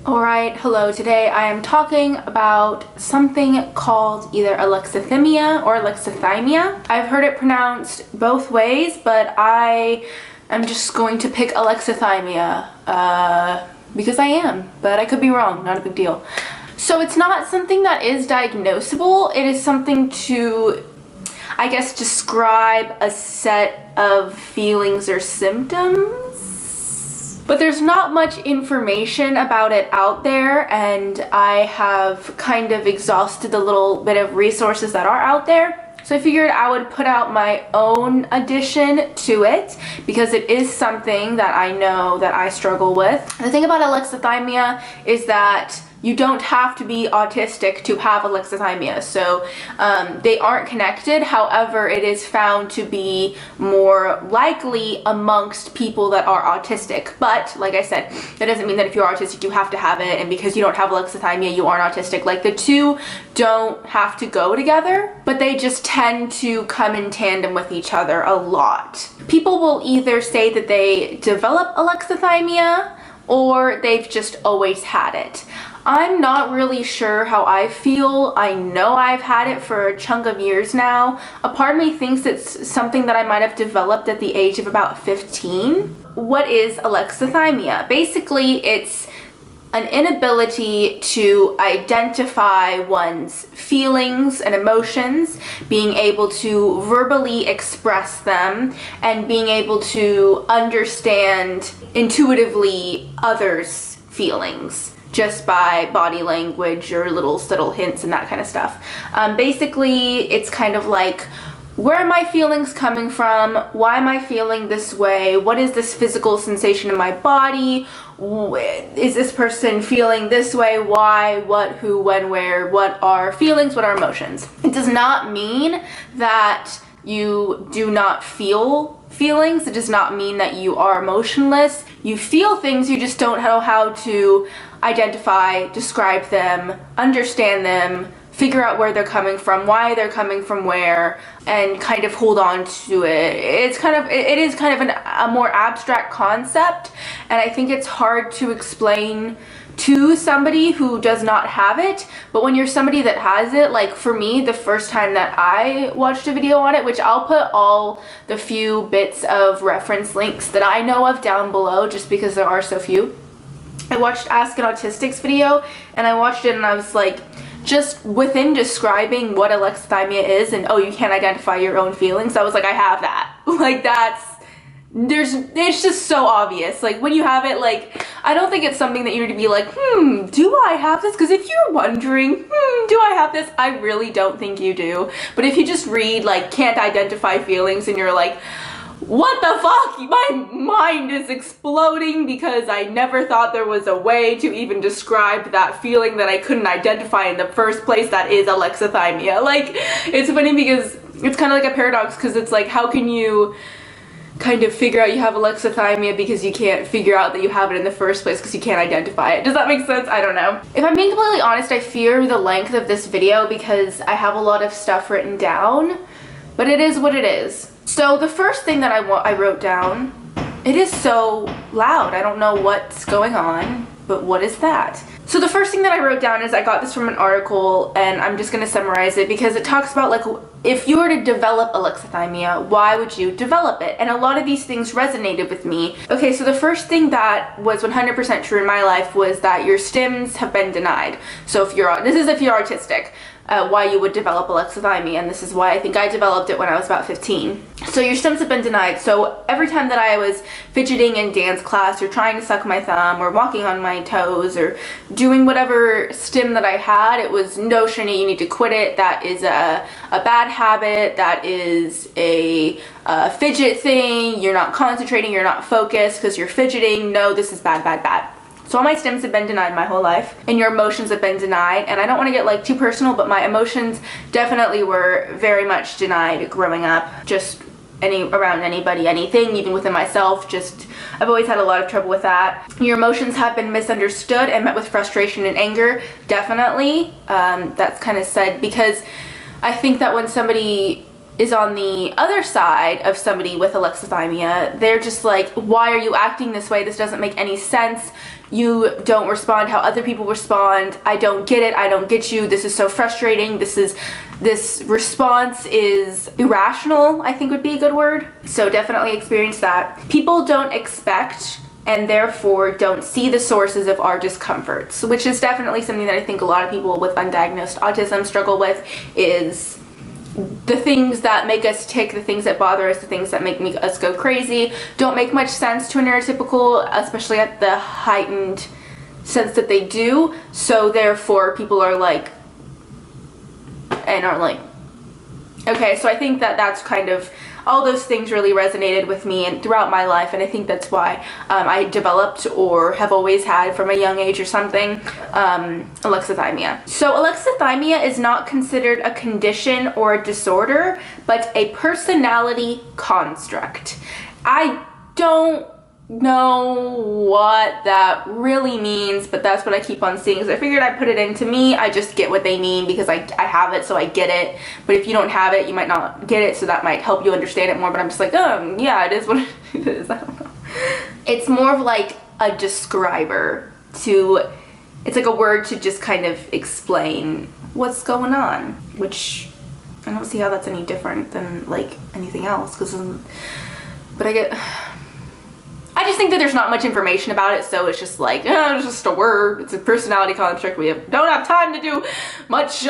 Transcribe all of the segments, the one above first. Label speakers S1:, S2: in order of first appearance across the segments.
S1: Alright, hello. Today I am talking about something called either alexithymia or alexithymia. I've heard it pronounced both ways, but I am just going to pick alexithymia because I am, but I could be wrong, not a big deal. So it's not something that is diagnosable. It is something to, I guess, describe a set of feelings or symptoms. But there's not much information about it out there, and I have kind of exhausted the little bit of resources that are out there. So I figured I would put out my own addition to it because it is something that I know that I struggle with. The thing about alexithymia is that you don't have to be autistic to have alexithymia, so they aren't connected. However, it is found to be more likely amongst people that are autistic. But like I said, that doesn't mean that if you're autistic you have to have it, and because you don't have alexithymia you aren't autistic. Like, the two don't have to go together, but they just tend to come in tandem with each other a lot. People will either say that they develop alexithymia or they've just always had it. I'm not really sure how I feel. I know I've had it for a chunk of years now. A part of me thinks it's something that I might have developed at the age of about 15. What is alexithymia? Basically, it's an inability to identify one's feelings and emotions, being able to verbally express them, and being able to understand intuitively others' feelings just by body language or little subtle hints and that kind of stuff. Basically, it's kind of like, where are my feelings coming from? Why am I feeling this way? What is this physical sensation in my body? Is this person feeling this way? Why? What? Who? When? Where? What are feelings? What are emotions? It does not mean that you do not feel feelings. It does not mean that you are emotionless. You feel things, you just don't know how to identify, describe them, understand them, figure out where they're coming from, why they're coming from where, and kind of hold on to it. It is kind of a more abstract concept, and I think it's hard to explain to somebody who does not have it. But when you're somebody that has it, like for me, the first time that I watched a video on it, which I'll put all the few bits of reference links that I know of down below just because there are so few. I watched Ask an Autistic's video, and I watched it and I was like, just within describing what alexithymia is and, oh, you can't identify your own feelings, I was like, I have that. Like, it's just so obvious. Like, when you have it, like, I don't think it's something that you need to be like, do I have this? Because if you're wondering, do I have this? I really don't think you do. But if you just read, like, can't identify feelings, and you're like, what the fuck? My mind is exploding because I never thought there was a way to even describe that feeling that I couldn't identify in the first place. That is alexithymia. Like, it's funny because it's kind of like a paradox, because it's like, how can you kind of figure out you have alexithymia because you can't figure out that you have it in the first place because you can't identify it? Does that make sense? I don't know. If I'm being completely honest, I fear the length of this video because I have a lot of stuff written down, but it is what it is. So the first thing that I wrote down, it is so loud. I don't know what's going on, but what is that? So the first thing that I wrote down is, I got this from an article, and I'm just going to summarize it because it talks about, like, if you were to develop alexithymia, why would you develop it? And a lot of these things resonated with me. Okay, so the first thing that was 100% true in my life was that your stims have been denied. So if you're autistic, why you would develop alexithymia, and this is why I think I developed it when I was about 15. So your stims have been denied. So every time that I was fidgeting in dance class, or trying to suck my thumb, or walking on my toes, or doing whatever stim that I had, it was, no, Shani, you need to quit it. That is a bad habit. That is a fidget thing. You're not concentrating. You're not focused because you're fidgeting. No, this is bad, bad, bad. So all my stims have been denied my whole life, and your emotions have been denied. And I don't want to get, like, too personal, but my emotions definitely were very much denied growing up. Just around anybody, anything, even within myself. Just, I've always had a lot of trouble with that. Your emotions have been misunderstood and met with frustration and anger. Definitely. That's kind of said because I think that when somebody is on the other side of somebody with alexithymia. They're just like, why are you acting this way? This doesn't make any sense. You don't respond how other people respond. I don't get it. I don't get you. This is so frustrating. This response is irrational, I think would be a good word. So definitely experience that. People don't expect and therefore don't see the sources of our discomforts, which is definitely something that I think a lot of people with undiagnosed autism struggle with, is the things that make us tick, the things that bother us, the things that make us go crazy don't make much sense to a neurotypical, especially at the heightened sense that they do. So therefore people are like, okay, so I think that that's kind of, all those things really resonated with me and throughout my life, and I think that's why I developed, or have always had from a young age or something, alexithymia. So alexithymia is not considered a condition or a disorder, but a personality construct. I don't know what that really means, but that's what I keep on seeing. So I figured I'd put it into me. I just get what they mean because I have it, so I get it. But if you don't have it, you might not get it, so that might help you understand it more. But I'm just like, yeah, it is what it is. I don't know. It's more of like a describer to, it's like a word to just kind of explain what's going on, which I don't see how that's any different than like anything else, but I just think that there's not much information about it, so it's just like, it's just a word. It's a personality construct. Don't have time to do much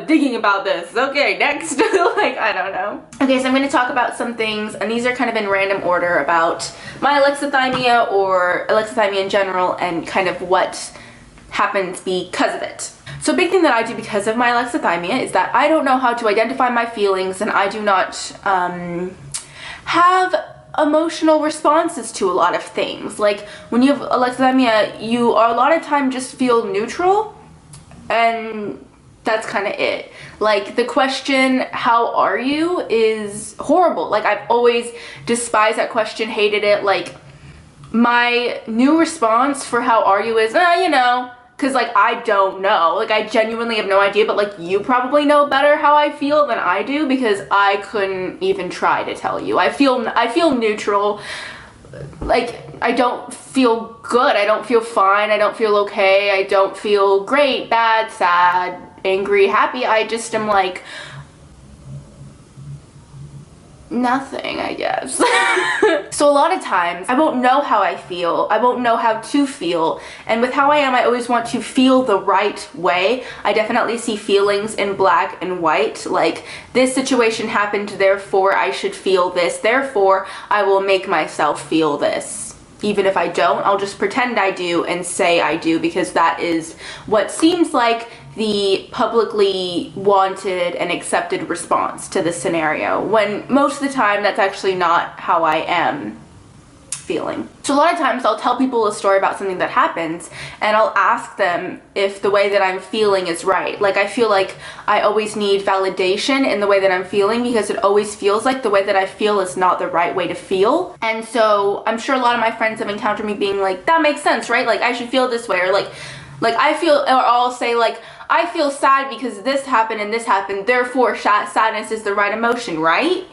S1: digging about this. Okay, next. Like, I don't know. Okay, so I'm going to talk about some things, and these are kind of in random order, about my alexithymia or alexithymia in general, and kind of what happens because of it. So a big thing that I do because of my alexithymia is that I don't know how to identify my feelings, and I do not have emotional responses to a lot of things. Like when you have alexithymia, you are a lot of time just feel neutral, and that's kind of it. Like the question, how are you, is horrible. Like I've always despised that question, hated it. Like my new response for how are you is, because like I don't know, like I genuinely have no idea, but like you probably know better how I feel than I do, because I couldn't even try to tell you. I feel neutral. Like I don't feel good, I don't feel fine, I don't feel okay, I don't feel great, bad, sad, angry, happy. I just am like nothing, I guess. So a lot of times I won't know how I feel, I won't know how to feel, and with how I am, I always want to feel the right way. I definitely see feelings in black and white, like this situation happened, therefore I should feel this, therefore I will make myself feel this. Even if I don't, I'll just pretend I do and say I do, because that is what seems like the publicly wanted and accepted response to this scenario, when most of the time that's actually not how I am feeling. So a lot of times I'll tell people a story about something that happens, and I'll ask them if the way that I'm feeling is right. Like I feel like I always need validation in the way that I'm feeling, because it always feels like the way that I feel is not the right way to feel. And so I'm sure a lot of my friends have encountered me being like, that makes sense, right? Like I should feel this way, or like I feel, or I'll say like, I feel sad because this happened and this happened, therefore sadness is the right emotion, right?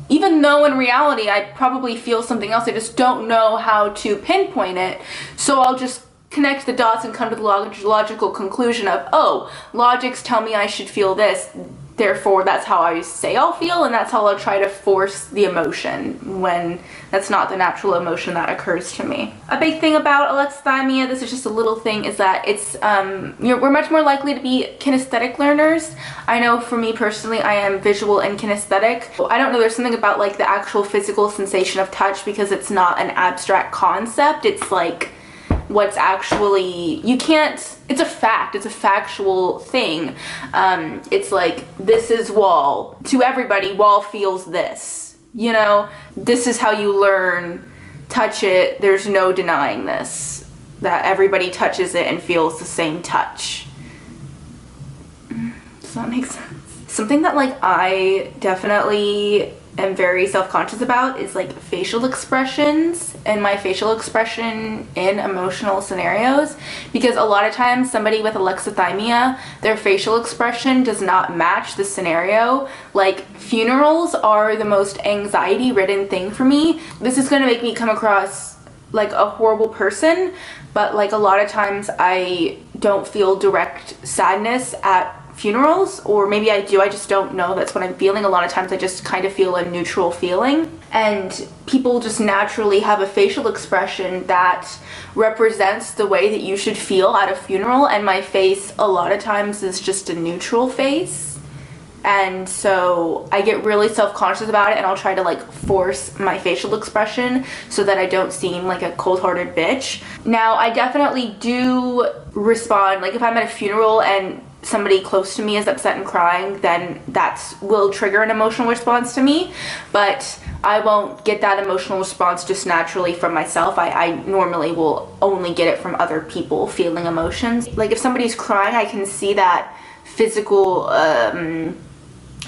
S1: Even though in reality I probably feel something else, I just don't know how to pinpoint it. So I'll just connect the dots and come to the logical conclusion of, oh, logics tell me I should feel this, therefore that's how I say I'll feel, and that's how I'll try to force the emotion when that's not the natural emotion that occurs to me. A big thing about alexithymia, this is just a little thing, is that it's we're much more likely to be kinesthetic learners. I know for me personally, I am visual and kinesthetic. I don't know, there's something about like the actual physical sensation of touch, because it's not an abstract concept. It's like what's actually, you can't, it's a fact, it's a factual thing. It's like, this is wall. To everybody, wall feels this. You know, this is how you learn, touch it, there's no denying this. That everybody touches it and feels the same touch. Does that make sense? Something that like I definitely am very self-conscious about is like facial expressions and my facial expression in emotional scenarios, because a lot of times somebody with alexithymia, their facial expression does not match the scenario. Like funerals are the most anxiety ridden thing for me. This is going to make me come across like a horrible person, but like a lot of times I don't feel direct sadness at funerals, or maybe I do, I just don't know that's what I'm feeling. A lot of times I just kind of feel a neutral feeling, and people just naturally have a facial expression that represents the way that you should feel at a funeral, and my face a lot of times is just a neutral face. And so I get really self-conscious about it, and I'll try to like force my facial expression so that I don't seem like a cold-hearted bitch. Now, I definitely do respond, like if I'm at a funeral and somebody close to me is upset and crying, then that will trigger an emotional response to me, but I won't get that emotional response just naturally from myself. I normally will only get it from other people feeling emotions. Like if somebody's crying, I can see that physical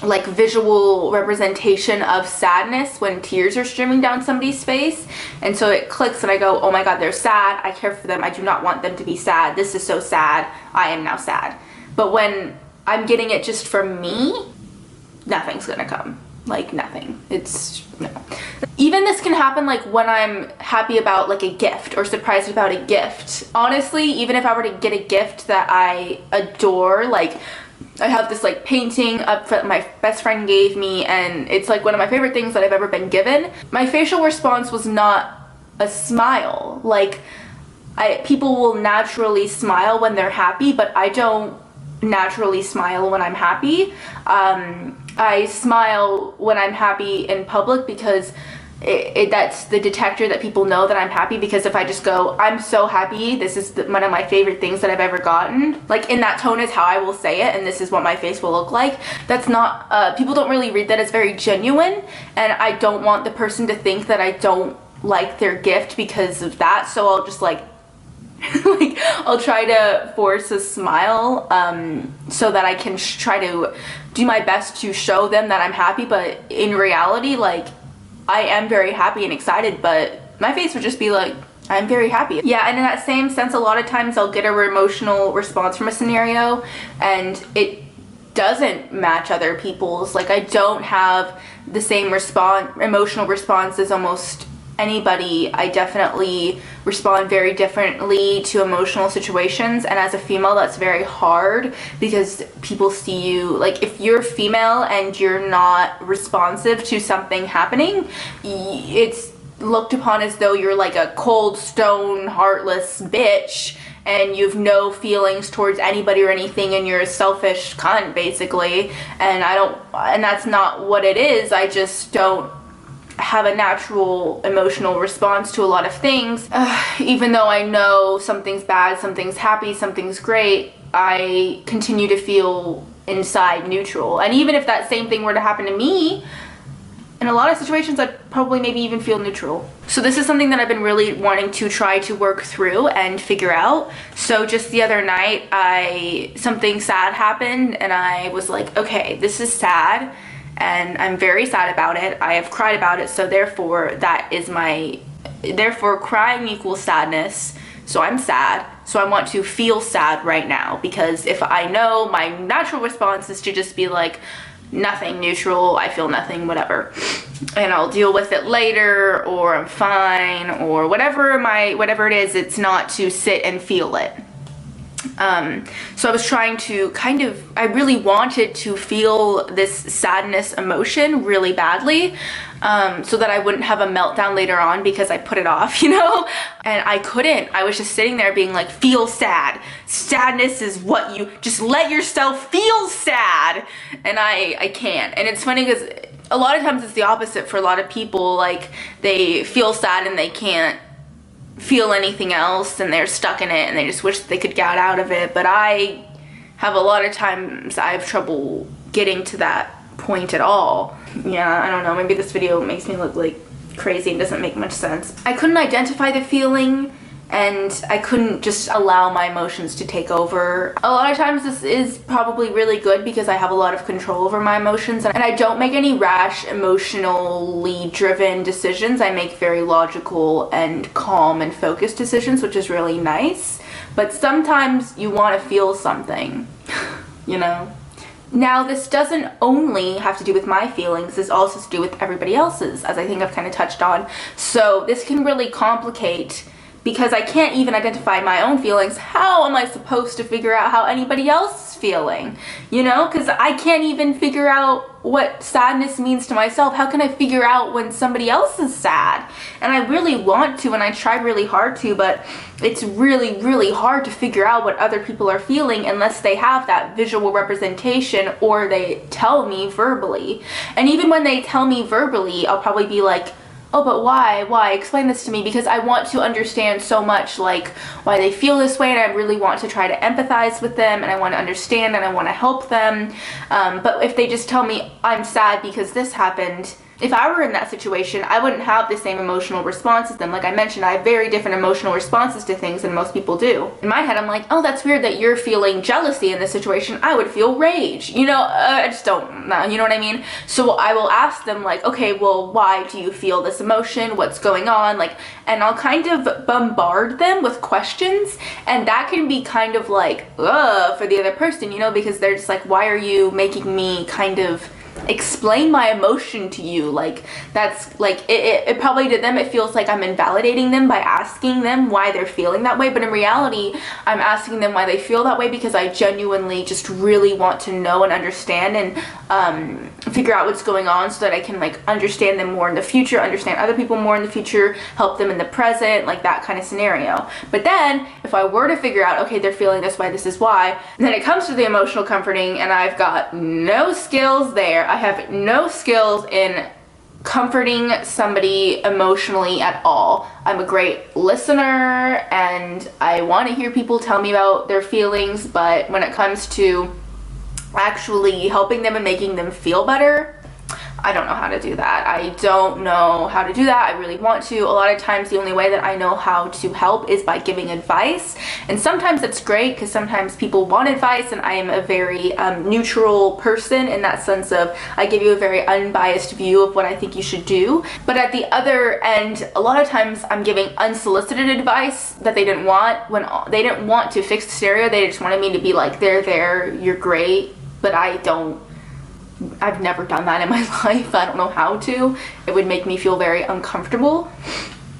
S1: like visual representation of sadness when tears are streaming down somebody's face, and so it clicks and I go, oh my god, they're sad, I care for them, I do not want them to be sad, this is so sad, I am now sad. But when I'm getting it just from me, nothing's gonna come. Like nothing. It's no. Even this can happen like when I'm happy about like a gift or surprised about a gift. Honestly, even if I were to get a gift that I adore, like I have this like painting up that my best friend gave me, and it's like one of my favorite things that I've ever been given. My facial response was not a smile. Like people will naturally smile when they're happy, but I don't naturally smile when I'm happy. I smile when I'm happy in public because that's the detector that people know that I'm happy, because if I just go, I'm so happy, this is one of my favorite things that I've ever gotten, like in that tone is how I will say it, and this is what my face will look like, that's not, people don't really read that as very genuine, and I don't want the person to think that I don't like their gift because of that, so I'll just like like I'll try to force a smile so that I can try to do my best to show them that I'm happy, but in reality, like I am very happy and excited, but my face would just be like, I'm very happy. Yeah, and in that same sense, a lot of times I'll get an emotional response from a scenario and it doesn't match other people's. Like I don't have the same emotional response as almost anybody. I definitely respond very differently to emotional situations, and as a female that's very hard because people see you, like if you're female and you're not responsive to something happening, it's looked upon as though you're like a cold stone heartless bitch and you have no feelings towards anybody or anything, and you're a selfish cunt basically, and that's not what it is. I just don't have a natural emotional response to a lot of things. Even though I know something's bad, something's happy, something's great, I continue to feel inside neutral. And even if that same thing were to happen to me, in a lot of situations I'd probably maybe even feel neutral. So this is something that I've been really wanting to try to work through and figure out. So just the other night, something sad happened and I was like, okay, this is sad, and I'm very sad about it. I have cried about it, so therefore crying equals sadness. So I'm sad, so I want to feel sad right now, because if I know my natural response is to just be like, nothing, neutral, I feel nothing, whatever, and I'll deal with it later, or I'm fine, or whatever it is, it's not to sit and feel it. So I was trying to I really wanted to feel this sadness emotion really badly, so that I wouldn't have a meltdown later on because I put it off, you know? And I couldn't. I was just sitting there being like, feel sad. Sadness is what you, just let yourself feel sad. And I can't. And it's funny because a lot of times it's the opposite for a lot of people. Like they feel sad and they can't feel anything else, and they're stuck in it and they just wish they could get out of it. But I have a lot of times I have trouble getting to that point at all. Yeah, I don't know, maybe this video makes me look like crazy and doesn't make much sense. I couldn't identify the feeling and I couldn't just allow my emotions to take over. A lot of times this is probably really good because I have a lot of control over my emotions, and I don't make any rash, emotionally driven decisions. I make very logical and calm and focused decisions, which is really nice. But sometimes you want to feel something, you know? Now, this doesn't only have to do with my feelings, this also has to do with everybody else's, as I think I've kind of touched on. So this can really complicate, because I can't even identify my own feelings. How am I supposed to figure out how anybody else is feeling? You know, because I can't even figure out what sadness means to myself. How can I figure out when somebody else is sad? And I really want to, and I try really hard to, but it's really, really hard to figure out what other people are feeling unless they have that visual representation or they tell me verbally. And even when they tell me verbally, I'll probably be like, oh, but why? Explain this to me, because I want to understand so much, like, why they feel this way, and I really want to try to empathize with them, and I want to understand, and I want to help them. But if they just tell me, I'm sad because this happened, if I were in that situation, I wouldn't have the same emotional response as them. Like I mentioned, I have very different emotional responses to things than most people do. In my head, I'm like, oh, that's weird that you're feeling jealousy in this situation. I would feel rage. You know, I just don't know, you know what I mean? So I will ask them like, okay, well, why do you feel this emotion? What's going on? Like, and I'll kind of bombard them with questions, and that can be kind of like, ugh, for the other person, you know, because they're just like, why are you making me kind of explain my emotion to you? Like, that's like it probably to them it feels like I'm invalidating them by asking them why they're feeling that way, but in reality I'm asking them why they feel that way because I genuinely just really want to know and understand and figure out what's going on so that I can like understand them more in the future, understand other people more in the future, help them in the present, like that kind of scenario. But then if I were to figure out, okay, they're feeling this way, this is why, then it comes to the emotional comforting, and I've got no skills there. I have no skills in comforting somebody emotionally at all. I'm a great listener and I want to hear people tell me about their feelings, but when it comes to actually helping them and making them feel better, I don't know how to do that. I don't know how to do that. I really want to. A lot of times the only way that I know how to help is by giving advice. And sometimes it's great because sometimes people want advice, and I am a very neutral person in that sense of I give you a very unbiased view of what I think you should do. But at the other end, a lot of times I'm giving unsolicited advice that they didn't want. When they didn't want to fix the scenario, they just wanted me to be like, there, you're great. But I've never done that in my life. I don't know how to. It would make me feel very uncomfortable,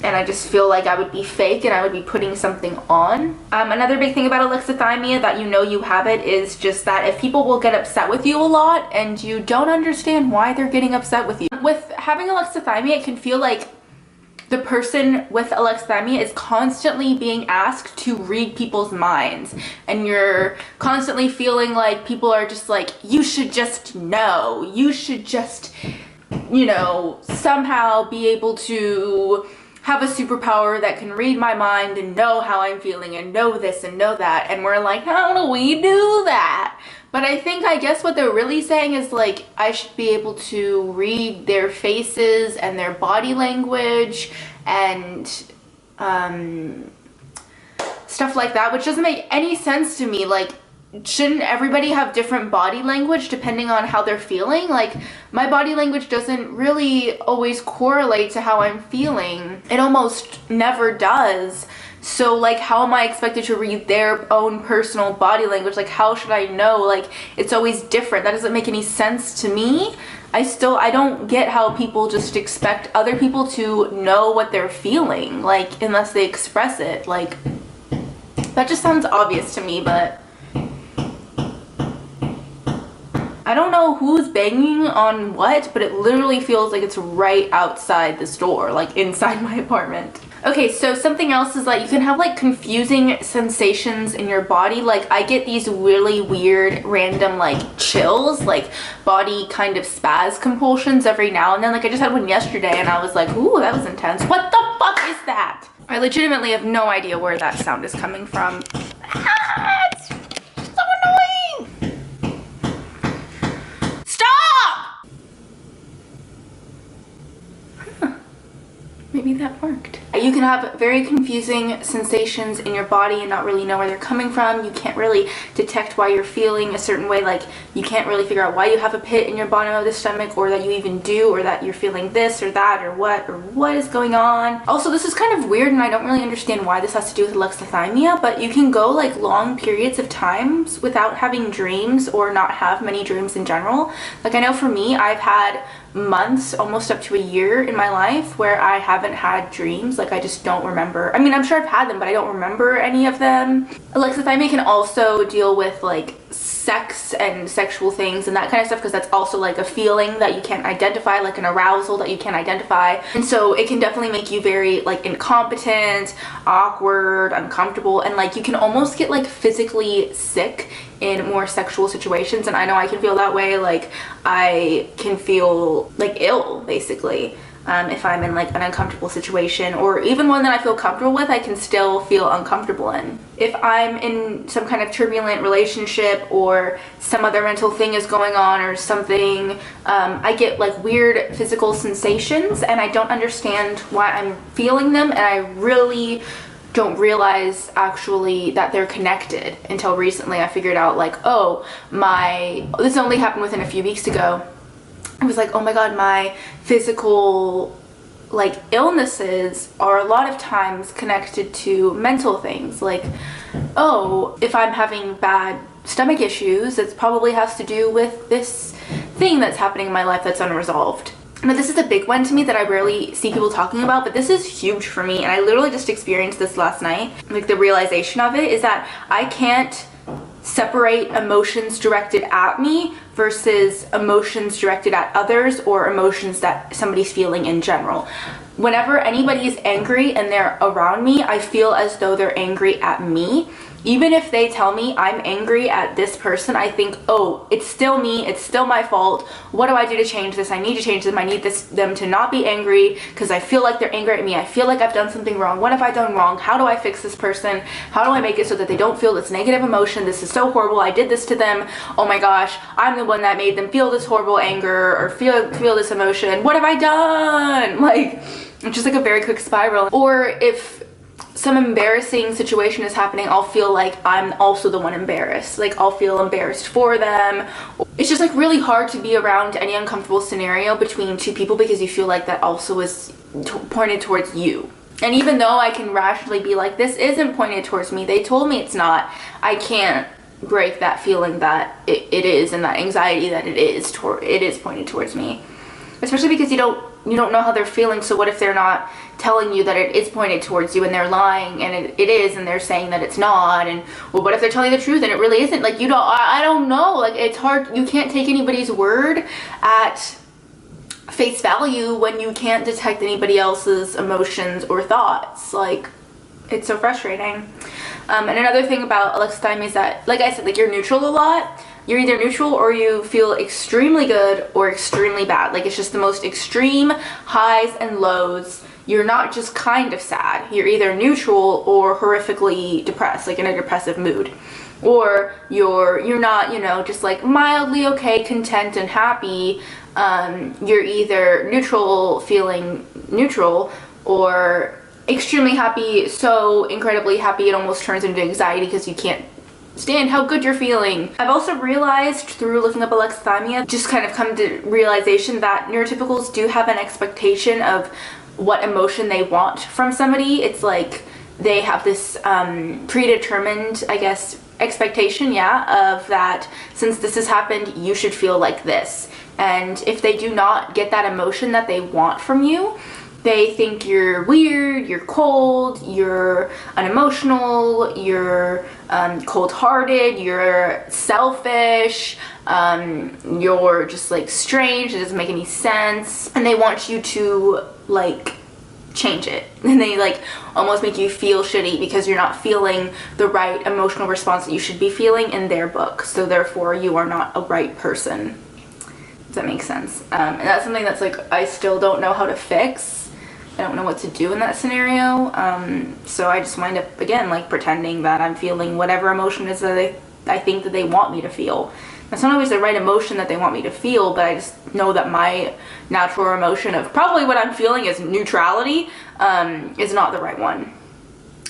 S1: and I just feel like I would be fake and I would be putting something on. Another big thing about alexithymia that you know you have it is just that if people will get upset with you a lot and you don't understand why they're getting upset with you. With having alexithymia, it can feel like the person with alexithymia is constantly being asked to read people's minds, and you're constantly feeling like people are just like, you should just know, you should just, you know, somehow be able to have a superpower that can read my mind and know how I'm feeling and know this and know that. And we're like, how do we do that? But I guess what they're really saying is like, I should be able to read their faces and their body language and stuff like that, which doesn't make any sense to me. Like, shouldn't everybody have different body language depending on how they're feeling? Like, my body language doesn't really always correlate to how I'm feeling. It almost never does. So like, how am I expected to read their own personal body language? Like, how should I know? Like, it's always different. That doesn't make any sense to me. I don't get how people just expect other people to know what they're feeling, like, unless they express it. Like, that just sounds obvious to me, but I don't know who's banging on what, but it literally feels like it's right outside this door, like inside my apartment. Okay, so something else is that you can have like confusing sensations in your body. Like, I get these really weird random like chills, like body kind of spaz compulsions every now and then. Like, I just had one yesterday and I was like, ooh, that was intense. What the fuck is that? I legitimately have no idea where that sound is coming from. Ah, it's so annoying. Stop! Maybe that worked. You can have very confusing sensations in your body and not really know where they're coming from. You can't really detect why you're feeling a certain way. Like, you can't really figure out why you have a pit in your bottom of the stomach, or that you even do, or that you're feeling this or that, or what is going on. Also, this is kind of weird, and I don't really understand why this has to do with alexithymia, but you can go like long periods of times without having dreams, or not have many dreams in general. Like, I know for me, I've had months, almost up to a year in my life where I haven't had dreams. Like, I just don't remember. I mean, I'm sure I've had them, but I don't remember any of them. Alexithymia can also deal with like sex and sexual things and that kind of stuff, because that's also like a feeling that you can't identify, like an arousal that you can't identify. And so it can definitely make you very like incompetent, awkward, uncomfortable, and like you can almost get like physically sick in more sexual situations. And I know I can feel that way. Like, I can feel like ill basically if I'm in like an uncomfortable situation, or even one that I feel comfortable with, I can still feel uncomfortable in. If I'm in some kind of turbulent relationship, or some other mental thing is going on or something, I get like weird physical sensations, and I don't understand why I'm feeling them, and I really don't realize actually that they're connected until recently. I figured out like, oh, this only happened within a few weeks ago. I was like, oh my god, my physical like illnesses are a lot of times connected to mental things. Like, oh, if I'm having bad stomach issues, it probably has to do with this thing that's happening in my life that's unresolved. Now, this is a big one to me that I rarely see people talking about, but this is huge for me, and I literally just experienced this last night. Like, the realization of it is that I can't separate emotions directed at me versus emotions directed at others, or emotions that somebody's feeling in general. Whenever anybody is angry and they're around me, I feel as though they're angry at me. Even if they tell me I'm angry at this person, I think, oh, it's still me, it's still my fault. What do I do to change this? I need to change them. I need them to not be angry, because I feel like they're angry at me. I feel like I've done something wrong. What have I done wrong? How do I fix this person? How do I make it so that they don't feel this negative emotion? This is so horrible. I did this to them. Oh my gosh, I'm the one that made them feel this horrible anger, or feel this emotion. What have I done? Like, it's just like a very quick spiral. Or if some embarrassing situation is happening, I'll feel like I'm also the one embarrassed. Like, I'll feel embarrassed for them. It's just like really hard to be around any uncomfortable scenario between two people, because you feel like that also is pointed towards you. And even though I can rationally be like, this isn't pointed towards me, they told me it's not, I can't break that feeling that it is, and that anxiety that it is pointed towards me. Especially because you don't know how they're feeling. So what if they're not telling you that it is pointed towards you, and they're lying, and it is, and they're saying that it's not? And well, what if they're telling the truth and it really isn't? Like, I don't know. Like, it's hard. You can't take anybody's word at face value when you can't detect anybody else's emotions or thoughts. Like, it's so frustrating. And another thing about alexithymia is that, like I said, like, you're neutral a lot. You're either neutral, or you feel extremely good or extremely bad. Like, it's just the most extreme highs and lows. You're not just kind of sad. You're either neutral or horrifically depressed, like in a depressive mood. Or you're not, just like mildly okay, content and happy. You're either neutral, feeling neutral, or extremely happy, so incredibly happy it almost turns into anxiety because you can't stand how good you're feeling. I've also realized through looking up alexithymia, just kind of come to realization that neurotypicals do have an expectation of what emotion they want from somebody. It's like they have this predetermined, I guess, expectation, of that since this has happened, you should feel like this. And if they do not get that emotion that they want from you, they think you're weird, you're cold, you're unemotional, you're cold-hearted, you're selfish, you're just like strange, it doesn't make any sense. And they want you to like change it. And they like almost make you feel shitty because you're not feeling the right emotional response that you should be feeling in their book. So therefore you are not a right person. Does that make sense? And that's something that's like I still don't know how to fix. I don't know what to do in that scenario, so I just wind up, again, like pretending that I'm feeling whatever emotion is that I think that they want me to feel. That's not always the right emotion that they want me to feel, but I just know that my natural emotion of probably what I'm feeling is neutrality, is not the right one.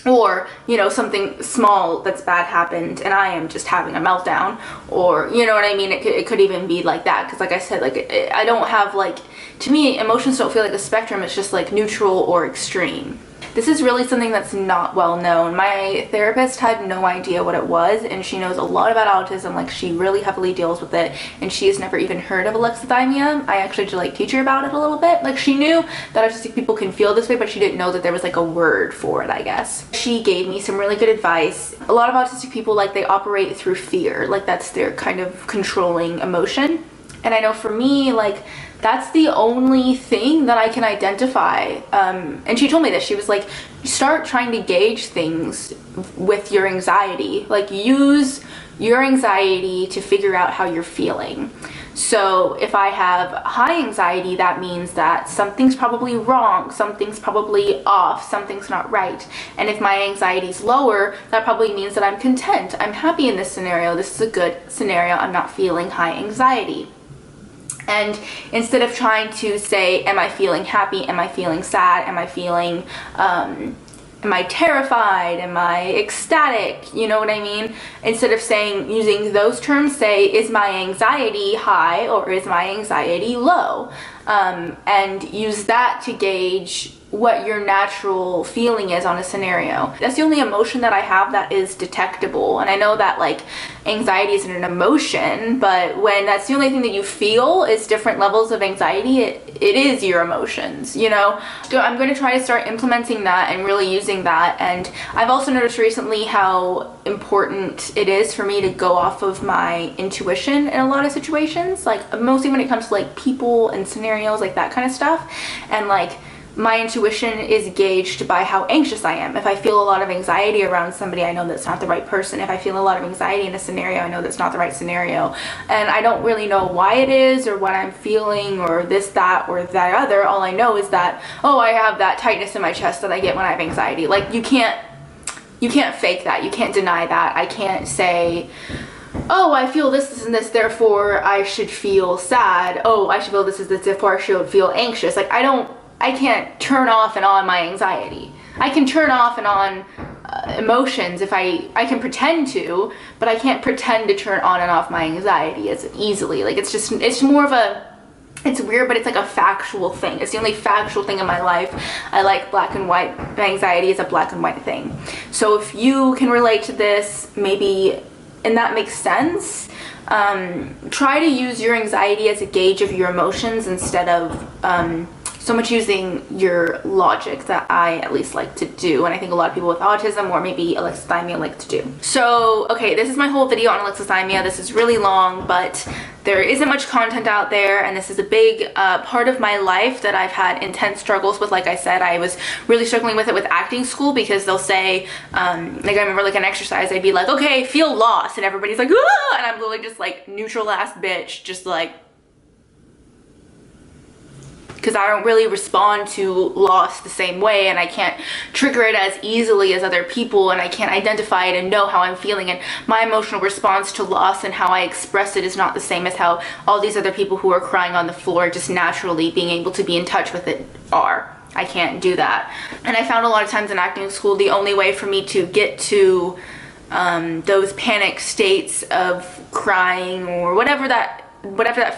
S1: Or, you know, something small that's bad happened and I am just having a meltdown, or, you know what I mean? It could even be like that, because like I said, like, I don't have, like, to me, emotions don't feel like a spectrum. It's just like neutral or extreme. This is really something that's not well known. My therapist had no idea what it was, and she knows a lot about autism. Like, she really heavily deals with it, and she has never even heard of alexithymia. I actually had to like teach her about it a little bit. Like, she knew that autistic people can feel this way, but she didn't know that there was like a word for it, I guess. She gave me some really good advice. A lot of autistic people, like, they operate through fear. Like, that's their kind of controlling emotion. And I know for me, like, that's the only thing that I can identify. And she told me that. She was like, start trying to gauge things with your anxiety. Like, use your anxiety to figure out how you're feeling. So if I have high anxiety, that means that something's probably wrong, something's probably off, something's not right. And if my anxiety's lower, that probably means that I'm content. I'm happy in this scenario. This is a good scenario. I'm not feeling high anxiety. And instead of trying to say, am I feeling happy? Am I feeling sad? Am I feeling, am I terrified? Am I ecstatic? You know what I mean? Instead of saying, using those terms, say, is my anxiety high or is my anxiety low? And use that to gauge what your natural feeling is on a scenario. That's the only emotion that I have that is detectable. And I know that, like, anxiety isn't an emotion, but when that's the only thing that you feel is different levels of anxiety, it is your emotions, you know? So I'm going to try to start implementing that and really using that. And I've also noticed recently how important it is for me to go off of my intuition in a lot of situations, like mostly when it comes to like people and scenarios, like that kind of stuff. And like, my intuition is gauged by how anxious I am. If I feel a lot of anxiety around somebody, I know that's not the right person. If I feel a lot of anxiety in a scenario, I know that's not the right scenario. And I don't really know why it is or what I'm feeling or this, that, or that other. All I know is that, oh, I have that tightness in my chest that I get when I have anxiety. Like, you can't fake that. You can't deny that. I can't say, oh, I feel this, this, and this, therefore I should feel sad. Oh, I should feel this, this, therefore I should feel anxious. Like, I can't turn off and on my anxiety. I can turn off and on emotions if I can pretend to, but I can't pretend to turn on and off my anxiety as easily. Like, it's more of a, it's weird, but it's like a factual thing. It's the only factual thing in my life. I like black and white. My anxiety is a black and white thing. So if you can relate to this, maybe, and that makes sense, try to use your anxiety as a gauge of your emotions instead of so much using your logic that I at least like to do, and I think a lot of people with autism or maybe alexithymia like to do. So, okay, this is my whole video on alexithymia. This is really long, but there isn't much content out there, and this is a big part of my life that I've had intense struggles with. Like I said, I was really struggling with it with acting school, because they'll say, like, I remember like an exercise, I'd be like, okay, feel lost, and everybody's like, ah! And I'm literally just like neutral ass bitch, just like, because I don't really respond to loss the same way, and I can't trigger it as easily as other people, and I can't identify it and know how I'm feeling, and my emotional response to loss and how I express it is not the same as how all these other people who are crying on the floor just naturally being able to be in touch with it are. I can't do that. And I found a lot of times in acting school, the only way for me to get to those panic states of crying or whatever that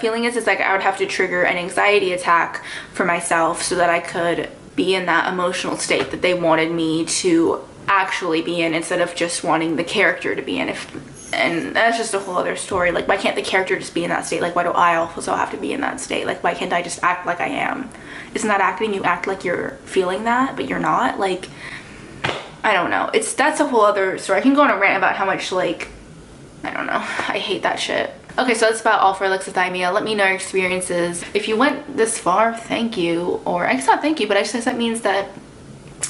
S1: feeling is like I would have to trigger an anxiety attack for myself so that I could be in that emotional state that they wanted me to actually be in, instead of just wanting the character to be in. And that's just a whole other story. Like, why can't the character just be in that state? Like, why do I also have to be in that state? Like, why can't I just act like I am? Isn't that acting? You act like you're feeling that, but you're not. Like, I don't know. That's a whole other story. I can go on a rant about how much, like, I don't know, I hate that shit. Okay, so that's about all for alexithymia. Let me know your experiences. If you went this far, thank you. Or I guess not thank you, but I guess that means that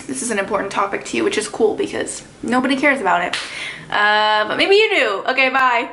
S1: this is an important topic to you, which is cool because nobody cares about it. But maybe you do. Okay, bye.